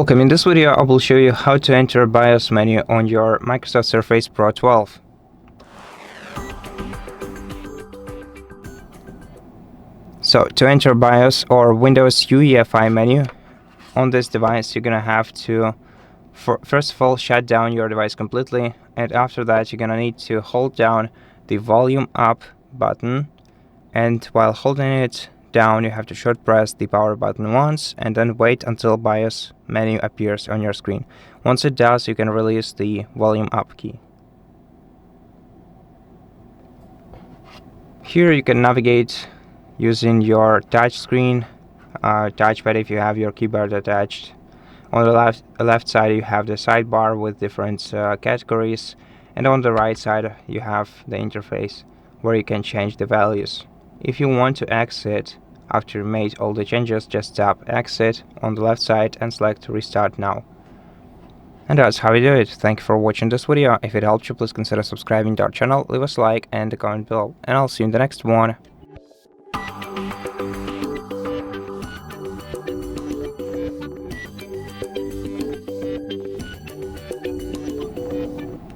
Welcome. In this video, I will show you how to enter BIOS menu on your Microsoft Surface Pro 12. So to enter BIOS or Windows UEFI menu on this device, you're gonna have to first of all shut down your device completely, and after that you're gonna need to hold down the volume up button, and while holding it down you have to short press the power button once and then wait until BIOS menu appears on your screen. Once it does, you can release the volume up key. Here you can navigate using your touch screen, touchpad if you have your keyboard attached. On the left side you have the sidebar with different categories, and on the right side you have the interface where you can change the values. If you want to exit after you made all the changes, just tap exit on the left side and select restart now. And that's how you do it. Thank you for watching this video. If it helped you, please consider subscribing to our channel, leave us a like and a comment below, and I'll see you in the next one.